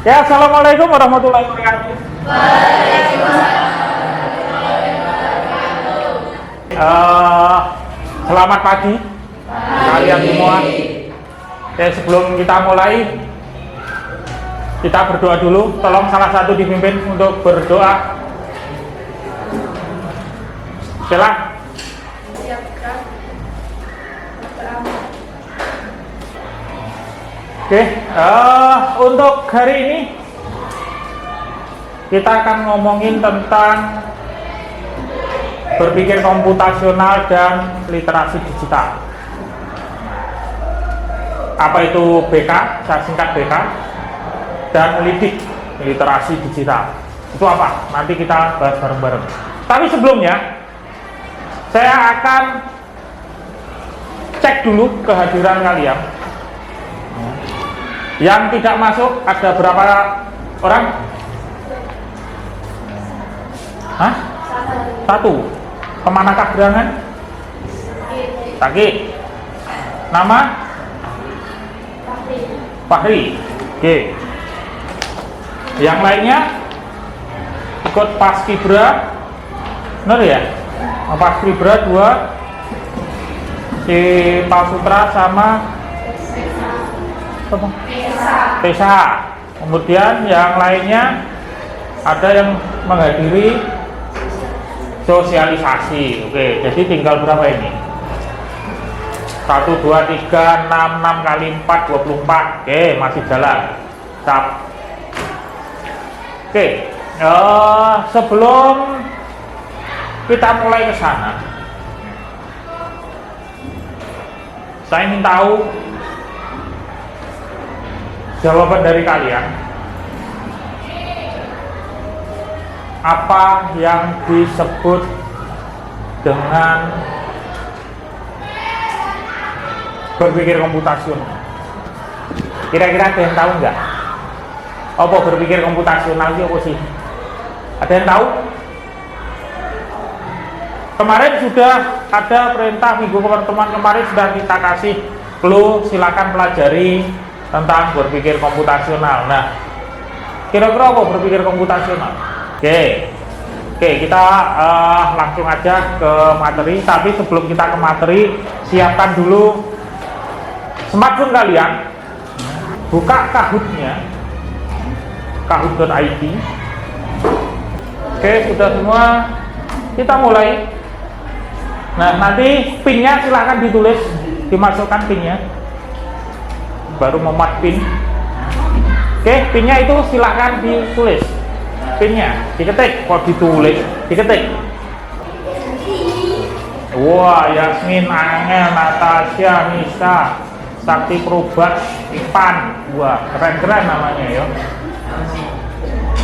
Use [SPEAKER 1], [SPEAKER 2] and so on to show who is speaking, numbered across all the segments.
[SPEAKER 1] Ya, assalamualaikum warahmatullahi wabarakatuh. Selamat pagi kalian semua. Sebelum kita mulai, kita berdoa dulu. Tolong salah satu dipimpin untuk berdoa. Silakan. Oke, untuk hari ini kita akan ngomongin tentang berpikir komputasional dan literasi digital. Apa itu BK? Saya singkat BK. Dan LIDIK, literasi digital. Itu apa? Nanti kita bahas bareng-bareng. Tapi sebelumnya, saya akan cek dulu kehadiran kalian. Yang tidak masuk ada berapa orang? Hah? Satu. Kemanakah gerangan? Taki. Nama? Fahri. Oke. Yang lainnya ikut Paskibra. Benar ya? Paskibra 2. Si Pak Sutra sama Pesa. Kemudian yang lainnya ada yang menghadiri sosialisasi. Oke, jadi tinggal berapa ini? 1, 2, 3, 6, 6 kali 4, 24. Oke, masih jalan. Cap. Oke, sebelum kita mulai ke sana, saya ingin tahu jawaban dari kalian. Apa yang disebut dengan berpikir komputasional? Kira-kira ada yang tahu nggak? Apa berpikir komputasional itu apa sih? Ada yang tahu? Kemarin sudah ada perintah minggu pertemuan kemarin sudah kita kasih clue, silakan pelajari tentang berpikir komputasional. Nah, kira-kira apa berpikir komputasional? Oke, kita langsung aja ke materi. Tapi sebelum kita ke materi, siapkan dulu smartphone kalian, buka Kahoot-nya, kahoot.id. Oke, sudah semua, kita mulai. Nah, nanti pinnya silahkan ditulis, dimasukkan pinnya. Baru memat pin. Oke, pinnya itu silahkan ditulis. Pinnya diketik, kok ditulis, diketik. Wah, Yasmin, Angel, Natasha, Nisa, Sakti Probat, Ipan. Wah, keren-keren namanya ya.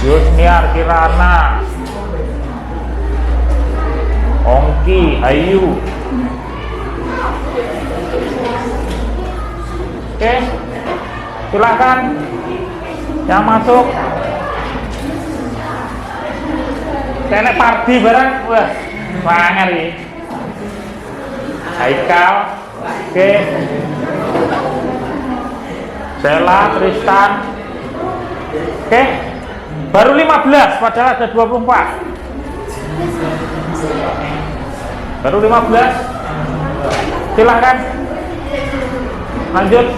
[SPEAKER 1] Yusniar, Kirana, Ongki, Ayu. Oke, silahkan yang masuk. Nenek Pardi bareng, wah, banget nih. Haikal, oke. Sela, Tristan, oke. Baru 15, padahal ada 24. Baru 15. Silahkan lanjut.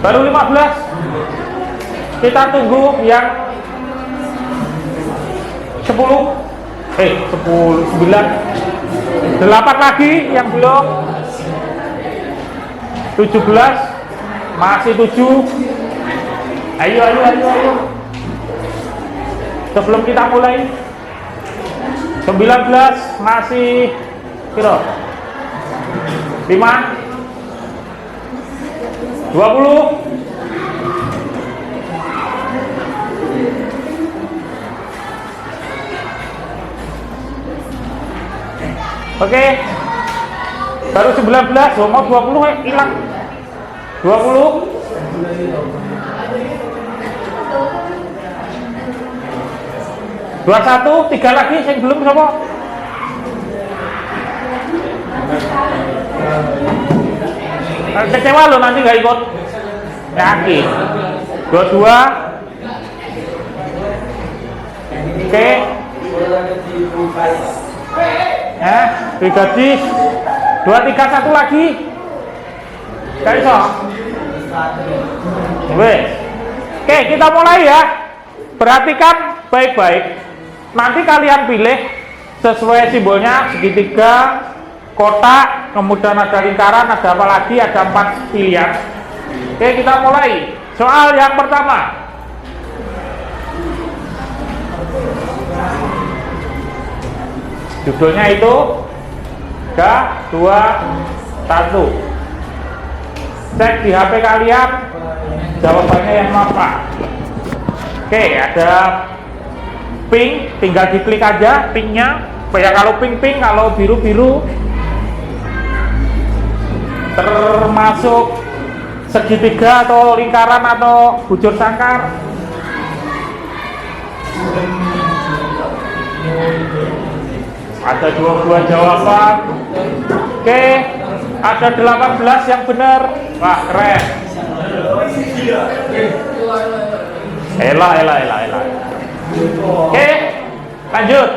[SPEAKER 1] Baru 15. Kita tunggu yang 10, 9, 8 lagi yang belum. 17, masih 7. Ayo. Sebelum kita mulai, 19, masih kira 5, 20. Oke. Baru 19, mau 20 hilang. 20. 21, 3 lagi yang belum siapa? Kecewa lo nanti nggak ikut. Yakin? Dua-dua? Oke. Digaji. 2, 3, 1 lagi. Gak iso. Oke, kita mulai ya. Perhatikan baik-baik. Nanti kalian pilih sesuai simbolnya, segitiga, kotak, kemudian ada lingkaran, ada apa lagi, ada 4 pilihan. Oke, kita mulai. Soal yang pertama. Judulnya itu 3, 2, 1. Cek di HP kalian jawabannya yang apa. Oke, ada pink, tinggal diklik aja pinknya. Ya, kalau pink, kalau biru, termasuk segitiga atau lingkaran atau bujur sangkar. Ada 22 jawaban. Oke, ada 18 yang benar. Wah, keren. Elah. Oke, lanjut.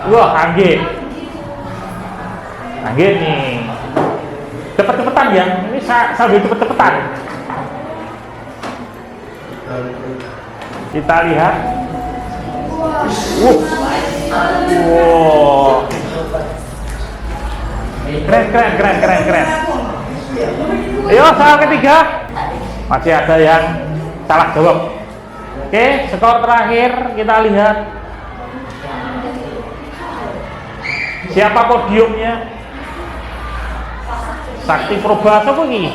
[SPEAKER 1] Wah, anggit nih. Cepet-cepetan ya. Ini sambil cepet-cepetan. Kita lihat. Wow. Keren. Ayo, soal ketiga. Masih ada yang salah jawab. Oke, skor terakhir kita lihat. Siapa podiumnya? Sakti Probasa apa ini?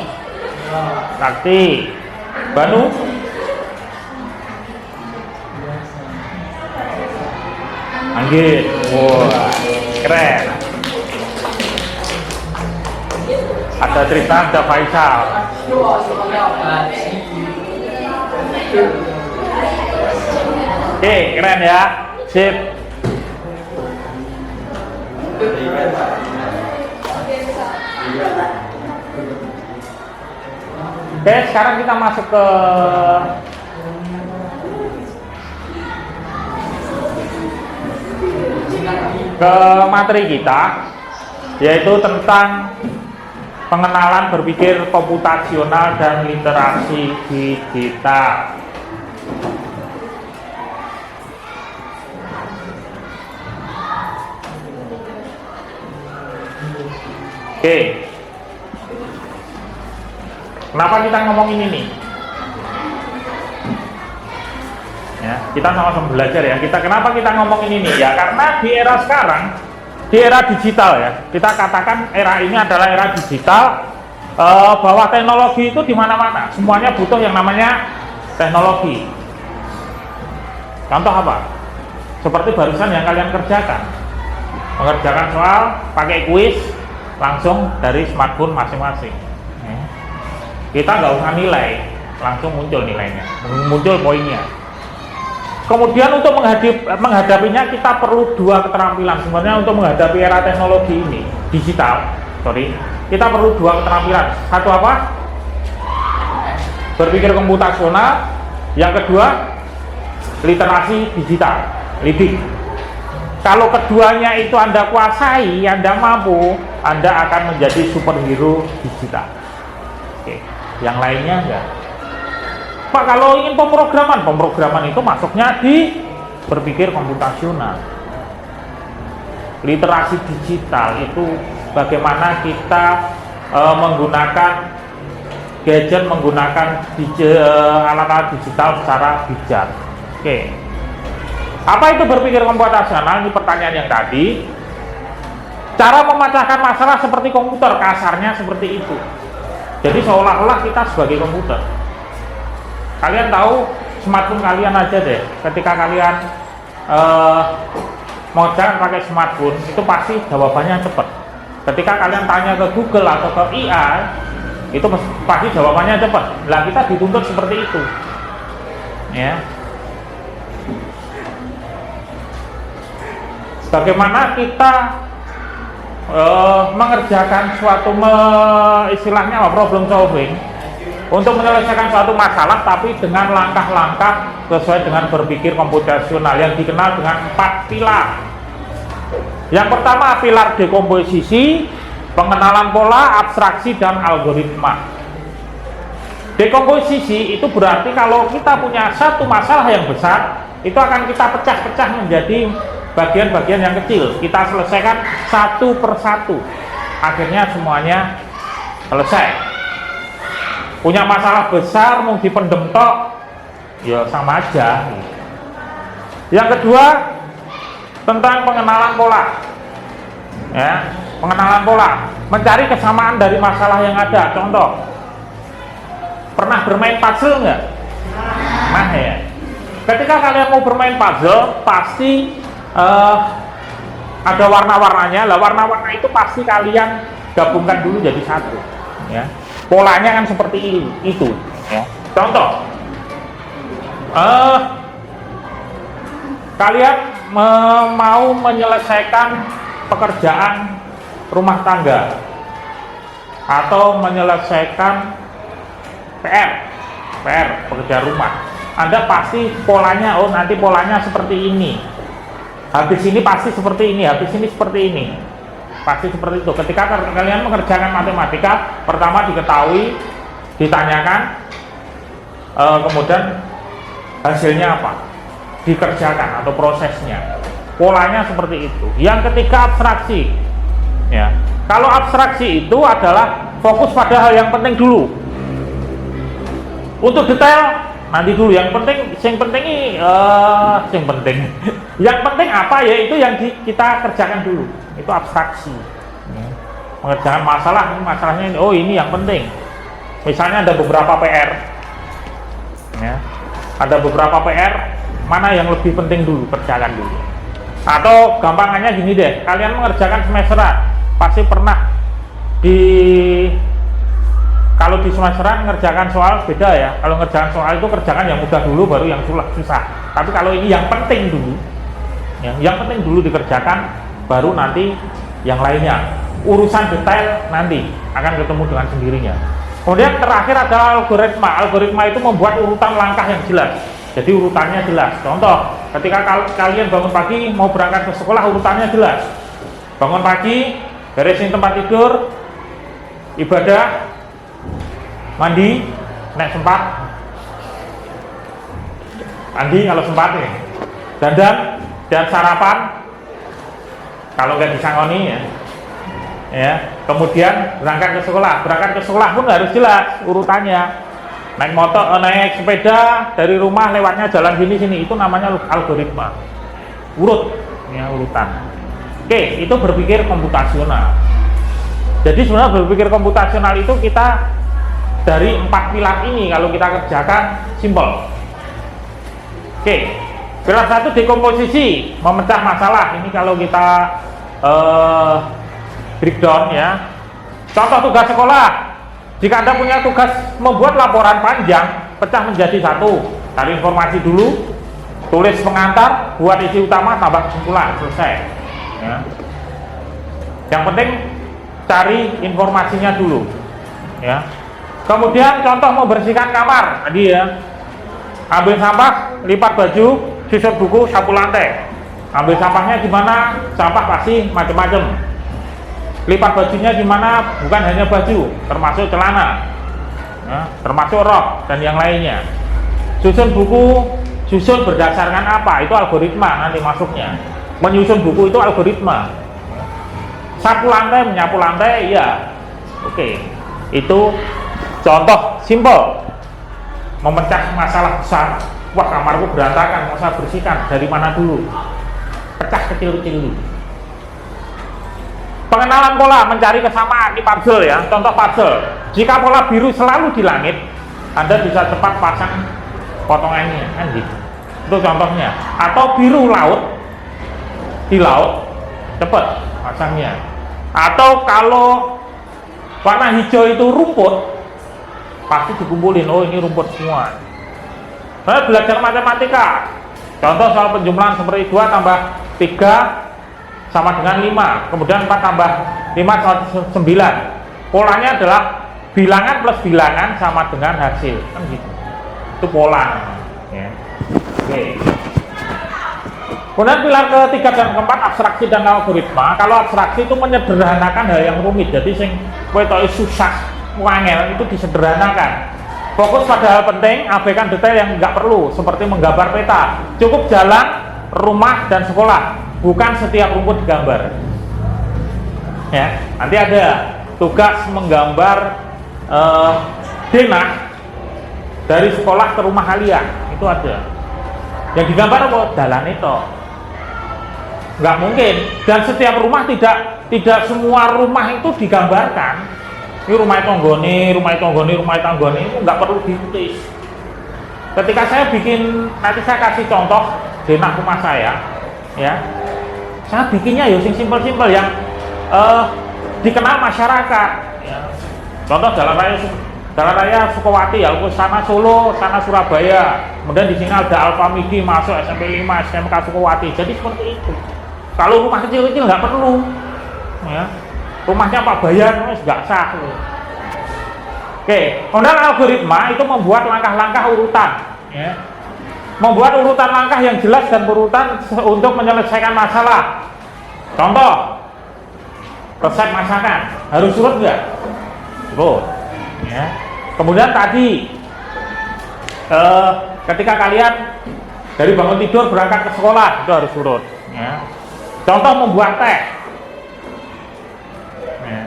[SPEAKER 1] Sakti Banu. Anggit. Wah, keren. Ada Tristan, ada Faisal. Oke, keren ya. Sip. Oke, sekarang kita masuk ke materi kita, yaitu tentang pengenalan berpikir komputasional dan literasi digital. Oke, kenapa kita ngomongin ini? Ya, kita sama-sama belajar ya. Kenapa kita ngomongin ini? Ya, karena di era sekarang, di era digital ya, kita katakan era ini adalah era digital, bahwa teknologi itu di mana-mana. Semuanya butuh yang namanya teknologi. Contoh apa? Seperti barusan yang kalian kerjakan, mengerjakan soal pakai kuis langsung dari smartphone masing-masing. Kita nggak usah nilai, langsung muncul nilainya, muncul poinnya. Kemudian untuk menghadapinya kita perlu 2 keterampilan. Sebenarnya untuk menghadapi era teknologi ini, digital, kita perlu 2 keterampilan. Satu apa? Berpikir komputasional. Yang kedua, literasi digital, leading. Kalau keduanya itu Anda kuasai, Anda mampu, Anda akan menjadi superhero digital. Oke, yang lainnya enggak. Pak, kalau ingin pemrograman itu masuknya di berpikir komputasional. Literasi digital itu bagaimana kita menggunakan gadget, menggunakan alat-alat digital secara bijak. Oke. Apa itu berpikir komputasional? Ini pertanyaan yang tadi. Cara memecahkan masalah seperti komputer, kasarnya seperti itu. Jadi seolah-olah kita sebagai komputer. Kalian tahu smartphone kalian aja deh, ketika kalian mau jalan pakai smartphone itu pasti jawabannya cepat. Ketika kalian tanya ke Google atau ke AI itu pasti jawabannya cepat. Lah kita dituntut seperti itu, ya. Bagaimana kita mengerjakan suatu istilahnya apa, problem solving untuk menyelesaikan suatu masalah, tapi dengan langkah-langkah sesuai dengan berpikir komputasional yang dikenal dengan 4 pilar. Yang pertama pilar dekomposisi, pengenalan pola, abstraksi, dan algoritma. Dekomposisi itu berarti kalau kita punya satu masalah yang besar, itu akan kita pecah-pecah menjadi bagian-bagian yang kecil. Kita selesaikan satu persatu. Akhirnya semuanya selesai. Punya masalah besar mau dipendem tok, ya sama aja. Yang kedua tentang pengenalan pola. Ya, pengenalan pola, mencari kesamaan dari masalah yang ada. Contoh, pernah bermain puzzle nggak? Nah ya, ketika kalian mau bermain puzzle pasti ada warna-warnanya. Lah warna-warna itu pasti kalian gabungkan dulu jadi satu. Ya, polanya kan seperti itu. Ya. Contoh, kalian mau menyelesaikan pekerjaan rumah tangga atau menyelesaikan PR pekerjaan rumah. Anda pasti polanya, oh nanti polanya seperti ini, habis ini pasti seperti ini, habis ini seperti ini, pasti seperti itu. Ketika kalian mengerjakan matematika, pertama diketahui, ditanyakan, kemudian hasilnya apa, dikerjakan atau prosesnya, polanya seperti itu. Yang ketiga abstraksi. Ya, kalau abstraksi itu adalah fokus pada hal yang penting dulu. Untuk detail nanti dulu. Yang penting apa ya, itu yang kita kerjakan dulu. Itu abstraksi. Ya. Mengerjakan masalah, ini masalahnya ini, oh ini yang penting. Misalnya ada beberapa PR. Ya. Ada beberapa PR, mana yang lebih penting dulu, kerjakan dulu. Atau gampangannya gini deh, kalian mengerjakan semesteran, pasti pernah kalau di semesteran ngerjakan soal beda ya. Kalau ngerjakan soal itu kerjakan yang mudah dulu, baru yang susah. Tapi kalau ini yang penting dulu, ya, yang penting dulu dikerjakan, baru nanti yang lainnya. Urusan detail nanti akan ketemu dengan sendirinya. Kemudian terakhir ada algoritma. Algoritma itu membuat urutan langkah yang jelas. Jadi urutannya jelas. Contoh, ketika kalian bangun pagi mau berangkat ke sekolah, urutannya jelas. Bangun pagi, beresin tempat tidur, ibadah, mandi, nek sempat, mandi kalau sempat nih, dan sarapan kalau nggak disangoni ya. Kemudian berangkat ke sekolah pun harus jelas urutannya. Naik motor, naik sepeda dari rumah lewatnya jalan sini, itu namanya algoritma. Ya, urutan. Oke, itu berpikir komputasional. Jadi sebenarnya berpikir komputasional itu kita dari 4 pilar ini kalau kita kerjakan simpel. Oke, pilar 1 dekomposisi, memecah masalah. Ini kalau kita breakdown ya. Contoh tugas sekolah. Jika Anda punya tugas membuat laporan panjang, pecah menjadi satu. Cari informasi dulu, tulis pengantar, buat isi utama, tambah kesimpulan, selesai. Ya. Yang penting cari informasinya dulu. Ya. Kemudian contoh mau bersihkan kamar, tadi ya. Ambil sampah, lipat baju, susun buku, sapu lantai. Ambil sampahnya gimana? Sampah pasti macam-macam. Lipat bajunya gimana? Bukan hanya baju, termasuk celana, ya, termasuk rok dan yang lainnya. Susun buku, susun berdasarkan apa? Itu algoritma nanti masuknya. Menyusun buku itu algoritma. Sapu lantai, menyapu lantai, ya. Oke. Itu contoh simpel. Memecah masalah besar. Wah, kamarku berantakan, mau saya bersihkan. Dari mana dulu? Pecah kecil-kecil dulu. Pengenalan pola, mencari kesamaan di puzzle ya. Contoh puzzle, jika pola biru selalu di langit, Anda bisa cepat pasang potongannya, kan gitu. Itu contohnya. Atau biru laut, di laut, cepat pasangnya. Atau kalau warna hijau itu rumput, pasti dikumpulin. Oh ini rumput semua. Saya belajar matematika. Contoh soal penjumlahan seperti 2 tambah 3 sama dengan 5, kemudian 4 tambah 5 sama 9. Polanya adalah bilangan plus bilangan sama dengan hasil, kan gitu. Itu pola ya. Oke. Kemudian pilar ketiga dan keempat, abstraksi dan algoritma. Kalau abstraksi itu menyederhanakan hal yang rumit, jadi sing kowe tok susah wangel itu disederhanakan. Fokus pada hal penting, abaikan detail yang nggak perlu, seperti menggambar peta. Cukup jalan, rumah, dan sekolah, bukan setiap rumput digambar. Ya, nanti ada tugas menggambar denah dari sekolah ke rumah kalian, itu ada. Yang digambar apa? Dalan itu. Nggak mungkin. Dan setiap rumah tidak semua rumah itu digambarkan. Ini rumah tonggone, rumah tonggone, rumah tonggone, itu nggak perlu ditulis. Ketika saya bikin, nanti saya kasih contoh denah rumah saya, ya. Saya bikinnya ya sing simpel-simpel yang dikenal masyarakat. Ya. Contoh Jalan Raya Sukowati, ya, sana Solo, sana Surabaya. Kemudian di sini ada Alfamidi masuk SMP 5, SMK Sukowati. Jadi seperti itu. Kalau rumah kecil-kecil nggak perlu, ya. Rumahnya Pak Bayan nggak sah. Oke, kemudian algoritma itu membuat langkah-langkah urutan, ya. Membuat urutan langkah yang jelas dan berurutan untuk menyelesaikan masalah. Contoh, resep masakan harus urut nggak? Urut. Ya. Kemudian tadi ketika kalian dari bangun tidur berangkat ke sekolah itu harus urut. Ya. Contoh membuat teh, ya.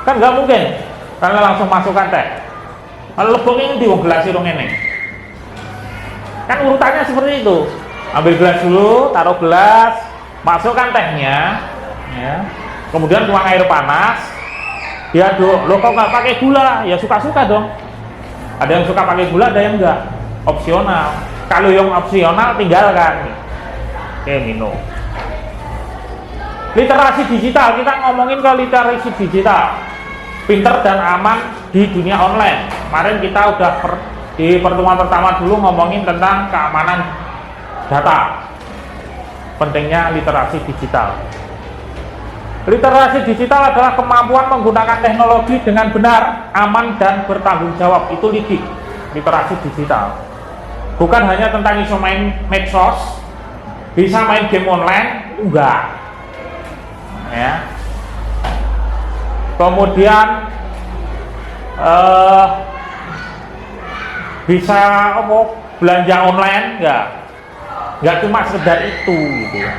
[SPEAKER 1] Kan nggak mungkin karena langsung masukkan teh. Kalau lebong ini di gelas irung ini, kan urutannya seperti itu. Ambil gelas dulu, taruh gelas, masukkan tehnya, ya. Kemudian tuang air panas. Diaduk. Lo kok nggak pakai gula? Ya suka-suka dong. Ada yang suka pakai gula, ada yang enggak. Opsional. Kalau yang opsional tinggalkan. Oke, minum. Literasi digital, kita ngomongin ke literasi digital. Pinter dan aman di dunia online. Kemarin kita udah di pertemuan pertama dulu ngomongin tentang keamanan data. Pentingnya literasi digital. Literasi digital adalah kemampuan menggunakan teknologi dengan benar, aman, dan bertanggung jawab. Itu LIDIK, literasi digital. Bukan hanya tentang isu main medsos, bisa main game online, enggak. Ya. Kemudian bisa belanja online, enggak cuma sekedar itu gitu ya.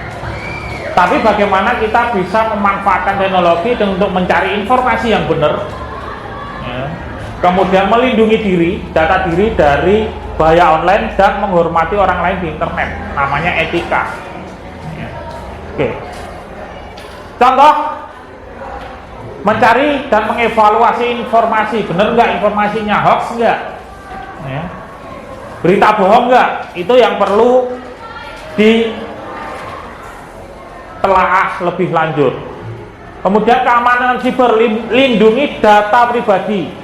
[SPEAKER 1] Tapi bagaimana kita bisa memanfaatkan teknologi untuk mencari informasi yang benar, ya. Kemudian melindungi diri, data diri dari bahaya online dan menghormati orang lain di internet, namanya etika. Ya. Oke. Contoh, mencari dan mengevaluasi informasi, benar nggak informasinya, hoax nggak, ya. Berita bohong nggak, itu yang perlu ditelaah lebih lanjut. Kemudian keamanan siber, lindungi data pribadi.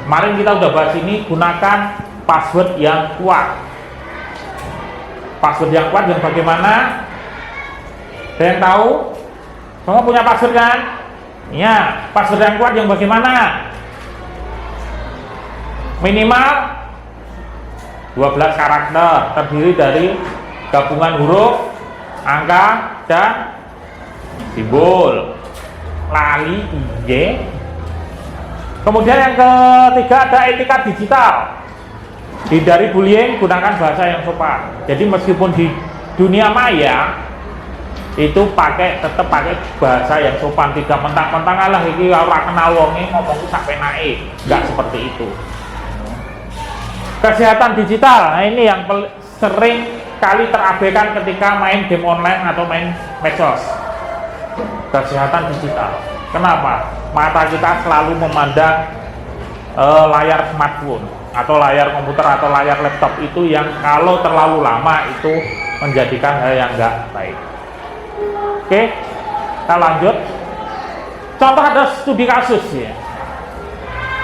[SPEAKER 1] Kemarin kita udah bahas ini, gunakan password yang kuat. Password yang kuat yang bagaimana? Ada yang tahu? Semua punya password kan? Ya, password yang kuat yang bagaimana? Minimal 12 karakter, terdiri dari gabungan huruf, angka, dan simbol. Lali, IJ. Kemudian yang ketiga ada etika digital. Hindari bullying, gunakan bahasa yang sopan. Jadi meskipun di dunia maya itu tetap pakai bahasa yang sopan, tidak mentang-mentang alah iki ora kenal wonge ngomong sampai naik. Enggak seperti itu. Kesehatan digital, nah ini yang sering kali terabaikan ketika main game online atau main medsos. Kesehatan digital. Kenapa? Mata kita selalu memandang layar smartphone atau layar komputer atau layar laptop itu yang kalau terlalu lama itu menjadikan hal yang enggak baik. Oke, kita lanjut. Contoh ada studi kasus ya,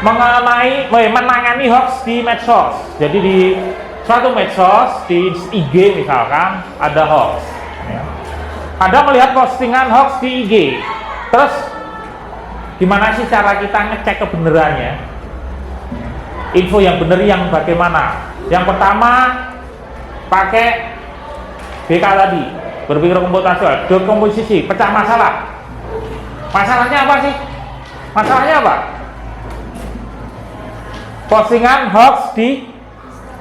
[SPEAKER 1] menangani hoax di medsos. Jadi di suatu medsos, di IG misalkan ada hoax ya. Anda melihat postingan hoax di IG, terus gimana sih cara kita ngecek kebenarannya? Info yang benar yang bagaimana? Yang pertama pakai BK tadi, berpikir komputasional, dekomposisi, pecah masalah. Masalahnya apa sih? Masalahnya apa? Postingan hoax di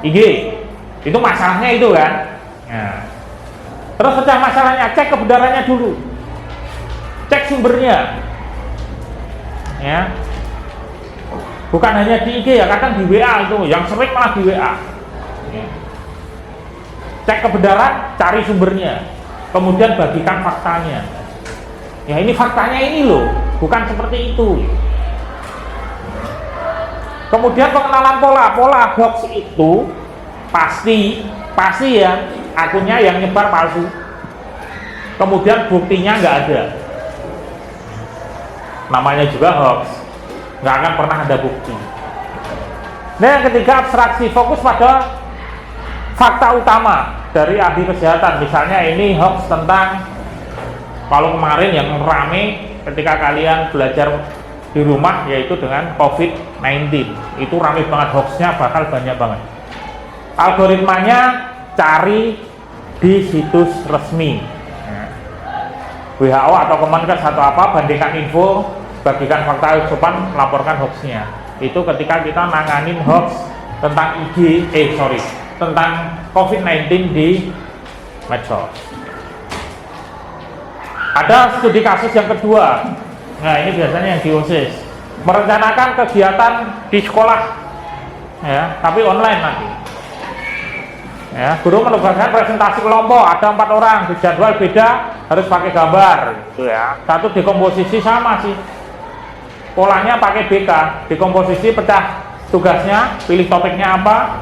[SPEAKER 1] IG, itu masalahnya itu kan. Nah, terus pecah masalahnya, cek kebenarannya dulu, cek sumbernya, ya. Bukan hanya di IG ya, kadang di WA itu, yang sering malah di WA. Ya. Cek kebenaran, cari sumbernya, kemudian bagikan faktanya. Ya ini faktanya ini loh, bukan seperti itu. Kemudian pengenalan pola hoax itu pasti ya akunnya yang nyebar palsu. Kemudian buktinya nggak ada. Namanya juga hoax, nggak akan pernah ada bukti. Nah yang ketiga abstraksi, fokus pada fakta utama dari ahli kesehatan. Misalnya ini hoax tentang, kalau kemarin yang rame ketika kalian belajar di rumah yaitu dengan COVID-19, itu rame banget, hoaxnya bakal banyak banget. Algoritmanya cari di situs resmi WHO atau Kemenkes atau apa, bandingkan info, bagikan fakta, usupan, laporkan hoaxnya. Itu ketika kita nanganin hoax tentang tentang COVID-19 di medsos. Ada studi kasus yang kedua. Nah ini biasanya yang di OSIS, merencanakan kegiatan di sekolah, ya, tapi online nanti. Ya, guru menugaskan presentasi kelompok, ada 4 orang, dijadwal beda, harus pakai gambar, gitu ya. Satu dekomposisi sama sih, polanya pakai BK, dekomposisi pecah tugasnya, pilih topiknya apa,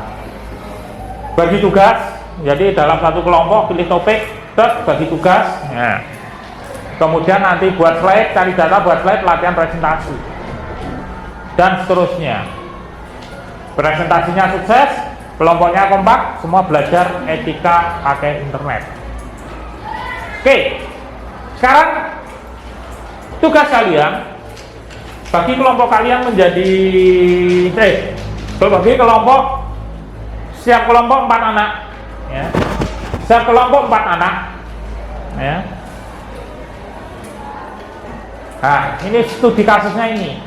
[SPEAKER 1] bagi tugas. Jadi dalam satu kelompok pilih topik, terus bagi tugas. Ya. Kemudian nanti buat slide, cari data buat slide, latihan presentasi, dan seterusnya. Presentasinya sukses, kelompoknya kompak, semua belajar etika pakai internet. Oke, sekarang tugas kalian, bagi kelompok kalian menjadi bagi kelompok, setiap kelompok 4 anak, ya. Setiap kelompok 4 anak, ya. Nah, ini studi kasusnya ini.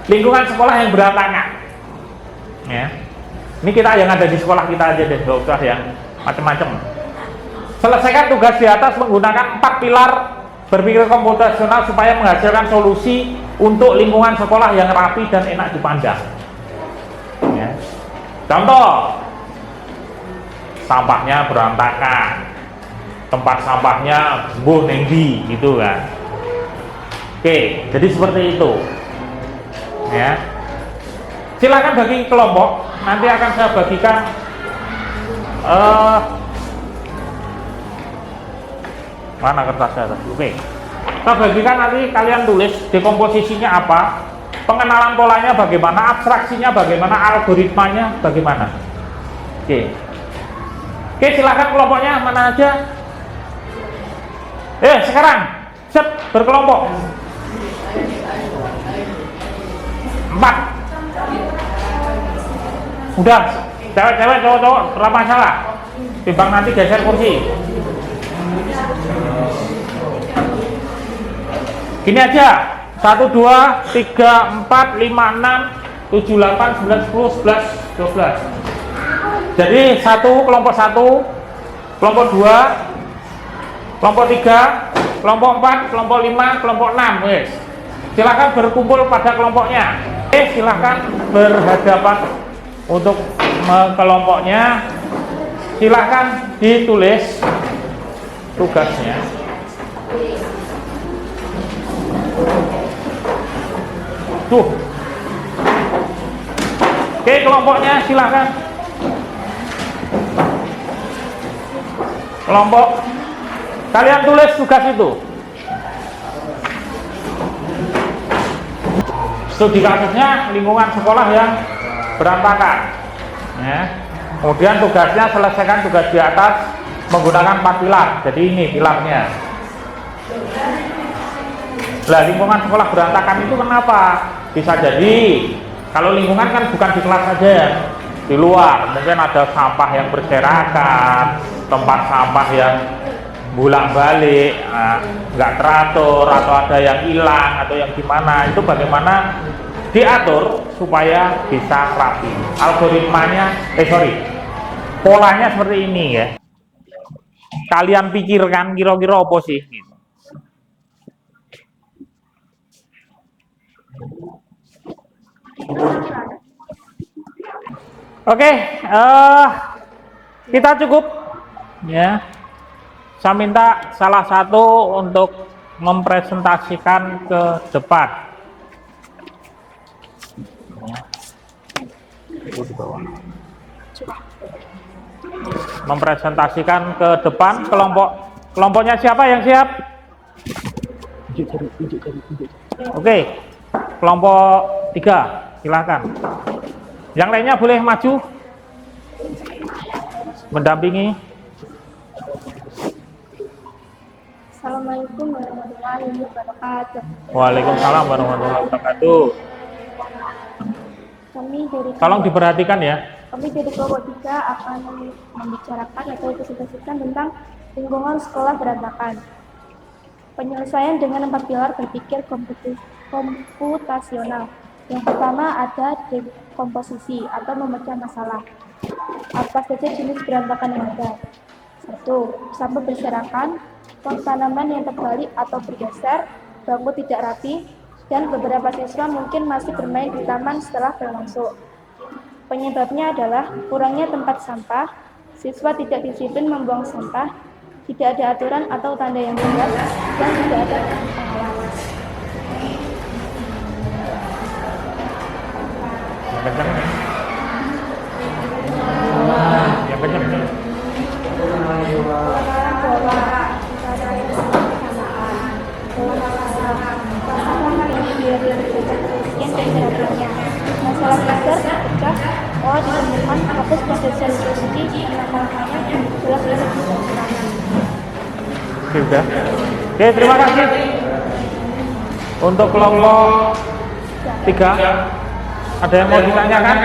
[SPEAKER 1] Lingkungan sekolah yang berantakan. Ya. Ini kita yang ada di sekolah kita aja deh, nggak usah yang macam-macam. Selesaikan tugas di atas menggunakan 4 pilar berpikir komputasional supaya menghasilkan solusi untuk lingkungan sekolah yang rapi dan enak dipandang. Ya. Contoh, sampahnya berantakan, tempat sampahnya nengdi gitu kan. Oke, jadi seperti itu ya. Silakan bagi kelompok, nanti akan saya bagikan mana kertasnya tadi. Oke, saya bagikan, nanti kalian tulis dekomposisinya apa, pengenalan polanya bagaimana, abstraksinya bagaimana, algoritmanya bagaimana. Oke, silakan kelompoknya mana aja. Sekarang set berkelompok 4. Udah, cewek-cewek, cowok-cowok, berapa masalah, timbang nanti geser kursi. Gini aja, 1, 2, 3, 4, 5, 6, 7, 8, 9, 10, 11, 12. Jadi kelompok 1, kelompok 2, kelompok 3, kelompok 4, kelompok 5, kelompok 6, wes. Silakan berkumpul pada kelompoknya. Silakan berhadapan untuk kelompoknya. Silakan ditulis tugasnya. Tuh. Oke, kelompoknya silakan. Kelompok, kalian tulis tugas itu. Studi kasusnya lingkungan sekolah yang berantakan, ya. Kemudian tugasnya selesaikan tugas di atas menggunakan 4 pilar. Jadi ini pilarnya. Lah lingkungan sekolah berantakan itu kenapa? Bisa jadi kalau lingkungan kan bukan di kelas saja, di luar mungkin ada sampah yang berserakan, tempat sampah yang bolak-balik, nggak teratur, atau ada yang hilang atau yang gimana, itu bagaimana diatur supaya bisa rapi. Algoritmanya, polanya seperti ini ya. Kalian pikirkan kira-kira apa sih? Oke, kita cukup ya. Saya minta salah satu untuk mempresentasikan ke depan. Mempresentasikan ke depan kelompoknya siapa yang siap? Oke, kelompok 3 silakan. Yang lainnya boleh maju mendampingi.
[SPEAKER 2] Assalamualaikum warahmatullahi wabarakatuh.
[SPEAKER 1] Waalaikumsalam warahmatullahi wabarakatuh. Tolong diperhatikan ya.
[SPEAKER 2] Kami dari kelompok 3 akan membicarakan atau presentasikan tentang lingkungan sekolah berantakan. Penyelesaian dengan 4 pilar berpikir komputasional. Yang pertama ada dekomposisi atau memecah masalah. Apa saja jenis berantakan yang ada? 1. Sampah berserakan, pot tanaman yang terbalik atau bergeser, bangku tidak rapi, dan beberapa siswa mungkin masih bermain di taman setelah berlangsung. Penyebabnya adalah kurangnya tempat sampah, siswa tidak disiplin membuang sampah, tidak ada aturan atau tanda yang jelas, dan tidak ada pengawasan.
[SPEAKER 1] Yang kencang.
[SPEAKER 2] Masalah besar pecah, ditemukan hapus potensial solusi langkah-langkahnya jelas dan
[SPEAKER 1] Sudah. Oke, terima kasih. Untuk kelompok 3, ada yang mau ditanyakan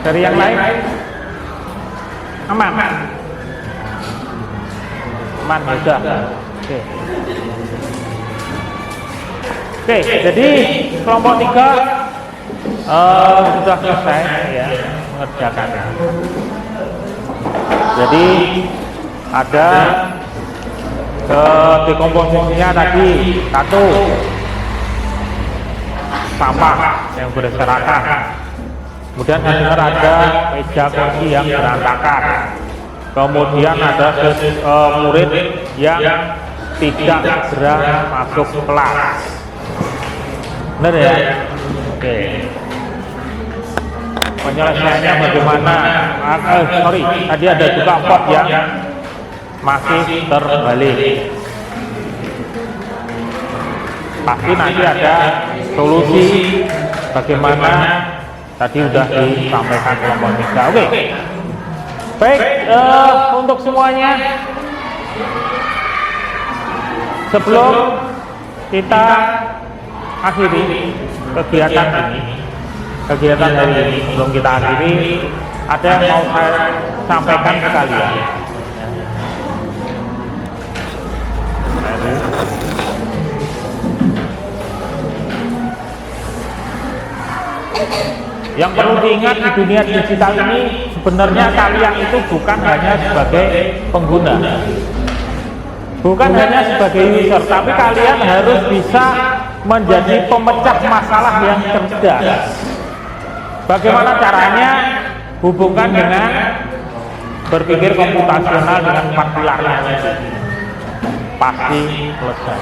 [SPEAKER 1] dari yang lain? Aman, sudah. Oke, jadi kelompok 3 sudah selesai ya mengerjakannya. Jadi ada dekomposisinya tadi 1, sampah yang berserakan. Kemudian ada meja kursi yang berantakan. Kemudian ada murid yang tidak segera masuk kelas. Benar ya? Oke. Penyelesaiannya bagaimana? Tadi ada juga pot yang masih terbalik. Pasti nanti ada solusi bagaimana tadi sudah disampaikan kelompok 3. Oke. Baik, untuk semuanya, sebelum kita akhiri kegiatan hari ini, sebelum kita akhiri, ada yang mau saya sampaikan ke kalian. Yang perlu diingat di dunia digital ini, sebenarnya kalian itu bukan hanya sebagai pengguna, bukan hanya sebagai user, tapi kalian harus bisa menjadi pemecah masalah yang cerdas. Bagaimana caranya? Hubungkan dengan berpikir komputasional dengan 4 pilarnya, pasti selesai.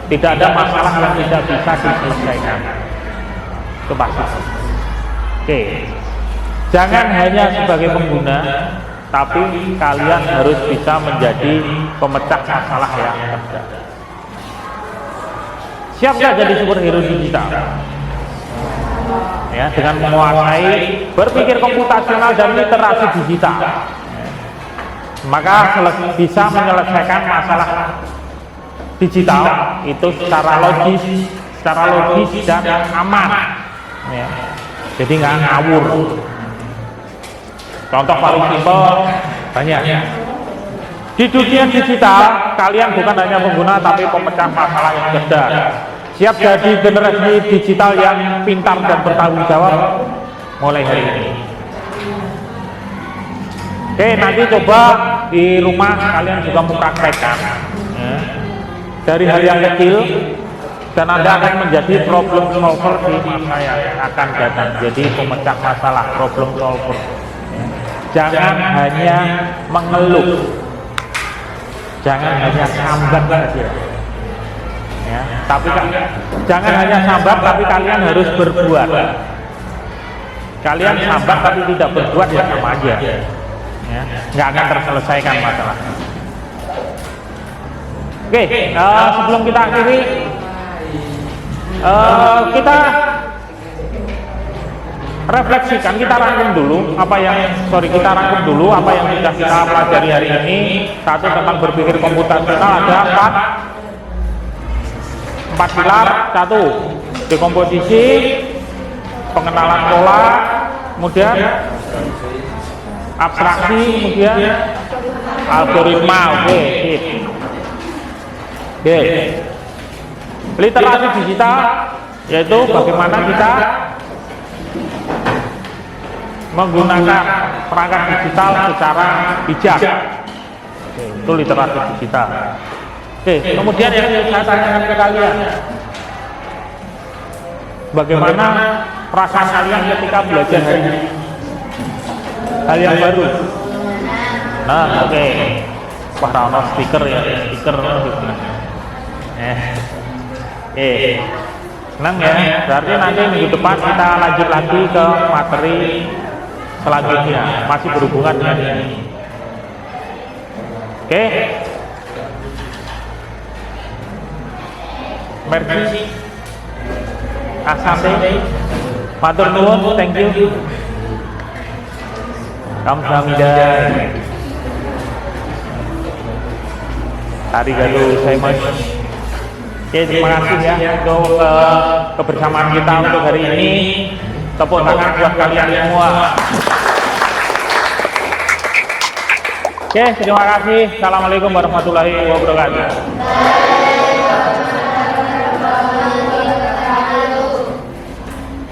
[SPEAKER 1] Tidak ada masalah yang tidak bisa diselesaikan. Itu pasti. Oke. Jangan hanya sebagai pengguna, tapi kalian harus bisa menjadi pemecah masalah yang cerdas. Siap nggak jadi superhero digital? ya, dengan menguasai berpikir komputasional dan literasi digital, maka bisa menyelesaikan masalah digital itu secara logis dan aman, ya. Jadi nggak ngawur. Contoh paling simpel banyak. Di dunia digital, kalian bukan hanya pengguna tapi pemecah masalah yang cerdas. Siap jadi generasi digital yang pintar dan bertanggung jawab mulai hari ini. Oke, nanti coba di rumah kalian juga mempraktekkan, ya, dari hal yang kecil, dan Anda akan menjadi problem solver di masa yang akan datang. Jadi pemecah masalah, problem solver. Jangan hanya mengeluh, jangan hanya sambat saja, ya. Tapi jangan hanya sambat, tapi kalian harus berbuat. Kalian sambat tapi tidak berbuat, ya sama aja, ya. Nggak akan terselesaikan masalah. Oke, sebelum kita akhiri, kita refleksikan, kita rangkum dulu apa yang sudah kita pelajari hari ini. Satu, tentang berpikir komputasional, ada empat pilar. Satu, dekomposisi, pengenalan pola, kemudian abstraksi, kemudian algoritma. Oke. Literasi digital, yaitu bagaimana kita menggunakan perangkat digital secara bijak. Itu literasi digital. Oke, kemudian yang saya tanyakan ke kalian, bagaimana perasaan kalian ketika belajar hari ini? Hal yang baru. Nah, oke. Wah, Rano stiker ya, stiker. Senang ya. Berarti nanti minggu depan kita lanjut lagi ke materi selanjutnya, masih berhubungan dengan ini. Oke. Merci. Asante. Matur nuwun, thank you. Kamsahamnida. Arigatou gozaimasu. Oke, terima kasih ya untuk kebersamaan kita untuk hari ini. Tepuk tangan buat kalian semua. Oke, terima kasih. Assalamualaikum warahmatullahi wabarakatuh.